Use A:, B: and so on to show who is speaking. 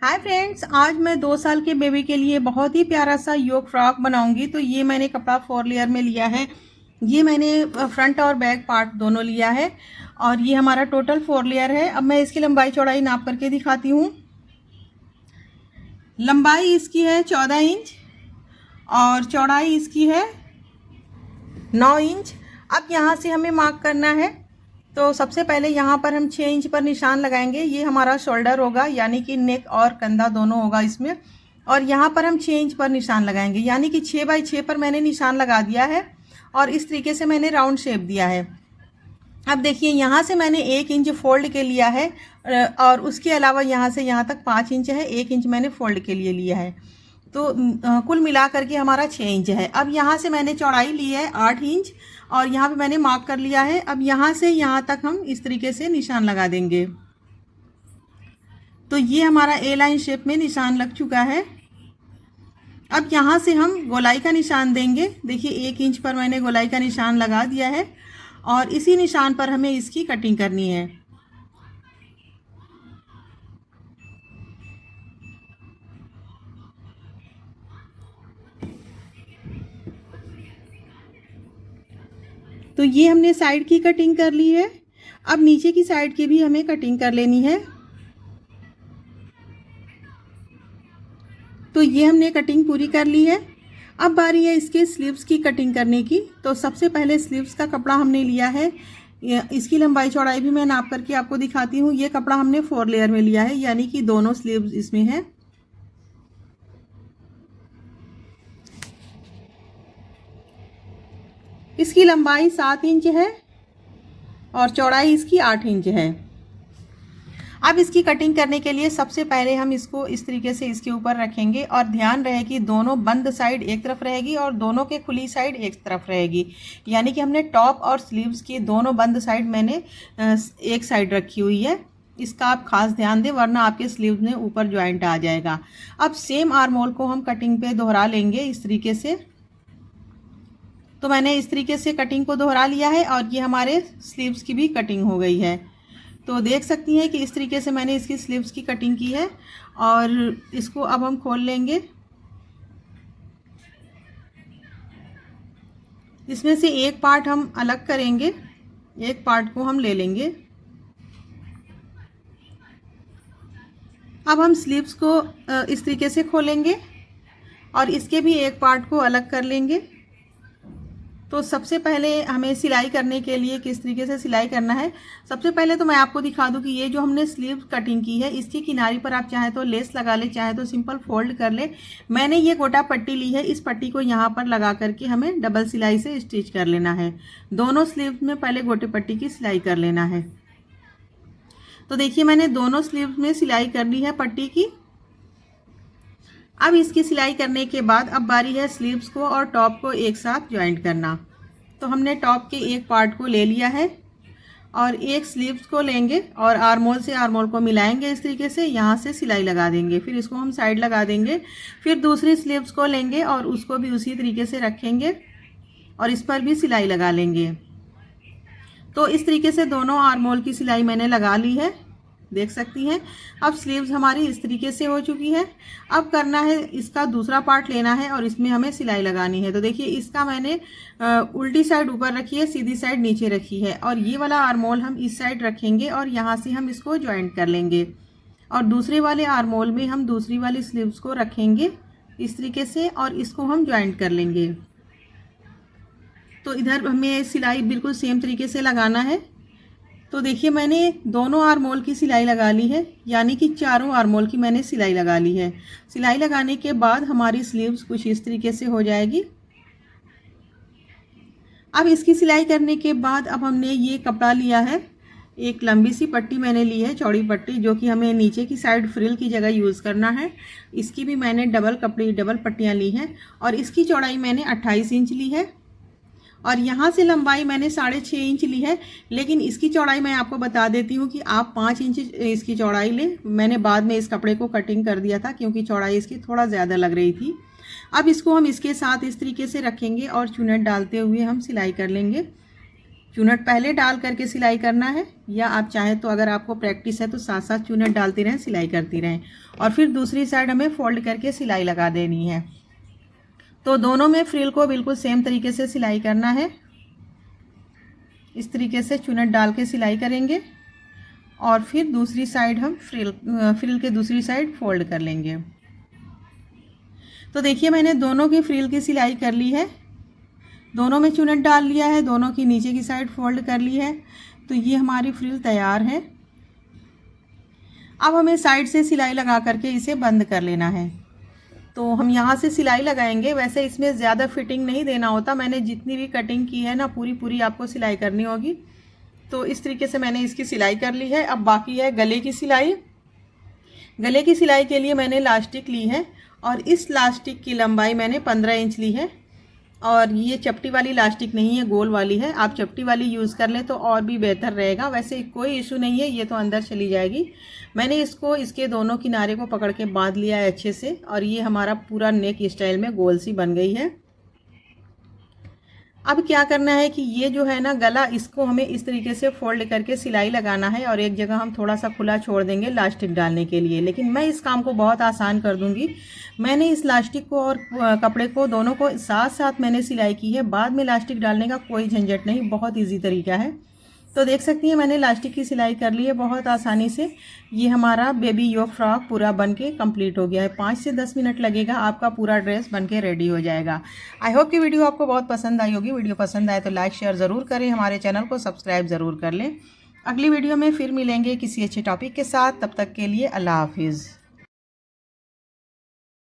A: Hi friends, आज मैं 2 साल के बेबी के लिए बहुत ही प्यारा सा योक फ्रॉक बनाऊंगी। तो ये मैंने कपड़ा 4 लेयर में लिया है। ये मैंने फ्रंट और बैक पार्ट दोनों लिया है और ये हमारा टोटल 4 लेयर है। अब मैं इसकी लंबाई चौड़ाई नाप करके दिखाती हूँ। लंबाई इसकी है 14 इंच और चौड़ाई इसकी है 9 इंच। अब यहाँ से हमें मार्क करना है। तो सबसे पहले यहाँ पर हम 6 इंच पर निशान लगाएंगे। ये हमारा शोल्डर होगा, यानी कि नेक और कंधा दोनों होगा इसमें। और यहाँ पर हम 6 इंच पर निशान लगाएंगे, यानी कि 6 बाई 6 पर मैंने निशान लगा दिया है और इस तरीके से मैंने राउंड शेप दिया है। अब देखिए, यहाँ से मैंने 1 इंच फोल्ड के लिया है और उसके अलावा यहाँ से यहाँ तक 5 इंच है, 1 इंच मैंने फोल्ड के लिए लिया है। तो कुल मिला करके हमारा 6 इंच है। अब यहाँ से मैंने चौड़ाई ली है 8 इंच और यहाँ पे मैंने मार्क कर लिया है। अब यहाँ से यहाँ तक हम इस तरीके से निशान लगा देंगे। तो ये हमारा ए लाइन शेप में निशान लग चुका है। अब यहाँ से हम गोलाई का निशान देंगे। देखिए, 1 इंच पर मैंने गोलाई का निशान लगा दिया है और इसी निशान पर हमें इसकी कटिंग करनी है। तो ये हमने साइड की कटिंग कर ली है। अब नीचे की साइड की भी हमें कटिंग कर लेनी है। तो ये हमने कटिंग पूरी कर ली है। अब बारी है इसके स्लीव्स की कटिंग करने की। तो सबसे पहले स्लीव्स का कपड़ा हमने लिया है। इसकी लंबाई चौड़ाई भी मैं नाप करके आपको दिखाती हूँ। ये कपड़ा हमने 4 लेयर में लिया है, यानी कि दोनों स्लीव्स इसमें है। इसकी लंबाई 7 इंच है और चौड़ाई इसकी 8 इंच है। अब इसकी कटिंग करने के लिए सबसे पहले हम इसको इस तरीके से इसके ऊपर रखेंगे और ध्यान रहे कि दोनों बंद साइड एक तरफ रहेगी और दोनों के खुली साइड एक तरफ रहेगी। यानी कि हमने टॉप और स्लीव्स की दोनों बंद साइड मैंने एक साइड रखी हुई है। इसका आप खास ध्यान दें, वरना आपके स्लीव्स में ऊपर ज्वाइंट आ जाएगा। अब सेम आर्म होल को हम कटिंग पे दोहरा लेंगे इस तरीके से। तो मैंने इस तरीके से कटिंग को दोहरा लिया है और ये हमारे स्लीव्स की भी कटिंग हो गई है। तो देख सकती हैं कि इस तरीके से मैंने इसकी स्लीव्स की कटिंग की है और इसको अब हम खोल लेंगे। इसमें से एक पार्ट हम अलग करेंगे, एक पार्ट को हम ले लेंगे। अब हम स्लीव्स को इस तरीके से खोलेंगे और इसके भी एक पार्ट को अलग कर लेंगे। तो सबसे पहले हमें सिलाई करने के लिए किस तरीके से सिलाई करना है, सबसे पहले तो मैं आपको दिखा दूं कि ये जो हमने स्लीव कटिंग की है, इसकी किनारी पर आप चाहे तो लेस लगा ले, चाहे तो सिंपल फोल्ड कर ले। मैंने ये गोटा पट्टी ली है, इस पट्टी को यहाँ पर लगा करके हमें डबल सिलाई से स्टिच कर लेना है। दोनों स्लीव में पहले गोटे पट्टी की सिलाई कर लेना है। तो देखिए, मैंने दोनों स्लीव में सिलाई कर ली है पट्टी की। अब इसकी सिलाई करने के बाद अब बारी है स्लीव्स को और टॉप को एक साथ ज्वाइंट करना। तो हमने टॉप के एक पार्ट को ले लिया है और एक स्लीव्स को लेंगे और आर्मोल से आर्मोल को मिलाएंगे इस तरीके से। यहाँ से सिलाई लगा देंगे, फिर इसको हम साइड लगा देंगे। फिर दूसरी स्लीव्स को लेंगे और उसको भी उसी तरीके से रखेंगे और इस पर भी सिलाई लगा लेंगे। तो इस तरीके से दोनों आर्मोल की सिलाई मैंने लगा ली है, देख सकती हैं। अब स्लीव्स हमारी इस तरीके से हो चुकी है। अब करना है, इसका दूसरा पार्ट लेना है और इसमें हमें सिलाई लगानी है। तो देखिए, इसका मैंने उल्टी साइड ऊपर रखी है, सीधी साइड नीचे रखी है और ये वाला आर्मोल हम इस साइड रखेंगे और यहाँ से हम इसको ज्वाइंट कर लेंगे और दूसरे वाले आर्मोल में हम दूसरी वाली स्लीव्स को रखेंगे इस तरीके से और इसको हम ज्वाइंट कर लेंगे। तो इधर हमें सिलाई बिल्कुल सेम तरीके से लगाना है। तो देखिए, मैंने दोनों आर्मोल की सिलाई लगा ली है, यानी कि चारों आर्मोल की मैंने सिलाई लगा ली है। सिलाई लगाने के बाद हमारी स्लीव्स कुछ इस तरीके से हो जाएगी। अब इसकी सिलाई करने के बाद अब हमने ये कपड़ा लिया है, एक लंबी सी पट्टी मैंने ली है, चौड़ी पट्टी, जो कि हमें नीचे की साइड फ्रिल की जगह यूज़ करना है। इसकी भी मैंने डबल पट्टियाँ ली हैं और इसकी चौड़ाई मैंने 28 इंच ली है और यहाँ से लंबाई मैंने 6.5 इंच ली है। लेकिन इसकी चौड़ाई मैं आपको बता देती हूँ कि आप 5 इंच इसकी चौड़ाई लें। मैंने बाद में इस कपड़े को कटिंग कर दिया था क्योंकि चौड़ाई इसकी थोड़ा ज़्यादा लग रही थी। अब इसको हम इसके साथ इस तरीके से रखेंगे और चुन्नट डालते हुए हम सिलाई कर लेंगे। चूनट पहले डाल करके सिलाई करना है, या आप चाहें तो अगर आपको प्रैक्टिस है तो साथ साथ चूनट डालती रहें, सिलाई करती रहें। और फिर दूसरी साइड हमें फोल्ड करके सिलाई लगा देनी है। तो दोनों में फ्रिल को बिल्कुल सेम तरीके से सिलाई करना है। इस तरीके से चूनट डाल के सिलाई करेंगे और फिर दूसरी साइड हम फ्रिल के दूसरी साइड फोल्ड कर लेंगे। तो देखिए मैंने दोनों की फ्रिल की सिलाई कर ली है, दोनों में चूनट डाल लिया है, दोनों की नीचे की साइड फोल्ड कर ली है। तो ये हमारी फ्रिल तैयार है। अब हमें साइड से सिलाई लगा करके इसे बंद कर लेना है। तो हम यहाँ से सिलाई लगाएंगे। वैसे इसमें ज़्यादा फिटिंग नहीं देना होता, मैंने जितनी भी कटिंग की है ना पूरी आपको सिलाई करनी होगी। तो इस तरीके से मैंने इसकी सिलाई कर ली है। अब बाकी है गले की सिलाई। गले की सिलाई के लिए मैंने लास्टिक ली है और इस लास्टिक की लंबाई मैंने 15 इंच ली है। और ये चपटी वाली लास्टिक नहीं है, गोल वाली है। आप चपटी वाली यूज़ कर लें तो और भी बेहतर रहेगा। वैसे कोई इशू नहीं है, ये तो अंदर चली जाएगी। मैंने इसको इसके दोनों किनारे को पकड़ के बांध लिया है अच्छे से, और ये हमारा पूरा नेक स्टाइल में गोल सी बन गई है। अब क्या करना है कि ये जो है ना गला, इसको हमें इस तरीके से फोल्ड करके सिलाई लगाना है और एक जगह हम थोड़ा सा खुला छोड़ देंगे लास्टिक डालने के लिए। लेकिन मैं इस काम को बहुत आसान कर दूंगी। मैंने इस लास्टिक को और कपड़े को दोनों को साथ साथ मैंने सिलाई की है। बाद में लास्टिक डालने का कोई झंझट नहीं, बहुत ईजी तरीका है। तो देख सकती हैं मैंने लास्टिक की सिलाई कर ली है बहुत आसानी से। ये हमारा बेबी योक फ्रॉक पूरा बन के कम्प्लीट हो गया है। 5 से 10 मिनट लगेगा, आपका पूरा ड्रेस बन के रेडी हो जाएगा। आई होप कि वीडियो आपको बहुत पसंद आई होगी। वीडियो पसंद आए तो लाइक शेयर ज़रूर करें, हमारे चैनल को सब्सक्राइब ज़रूर कर लें। अगली वीडियो में फिर मिलेंगे किसी अच्छे टॉपिक के साथ। तब तक के लिए अल्लाह हाफिज़।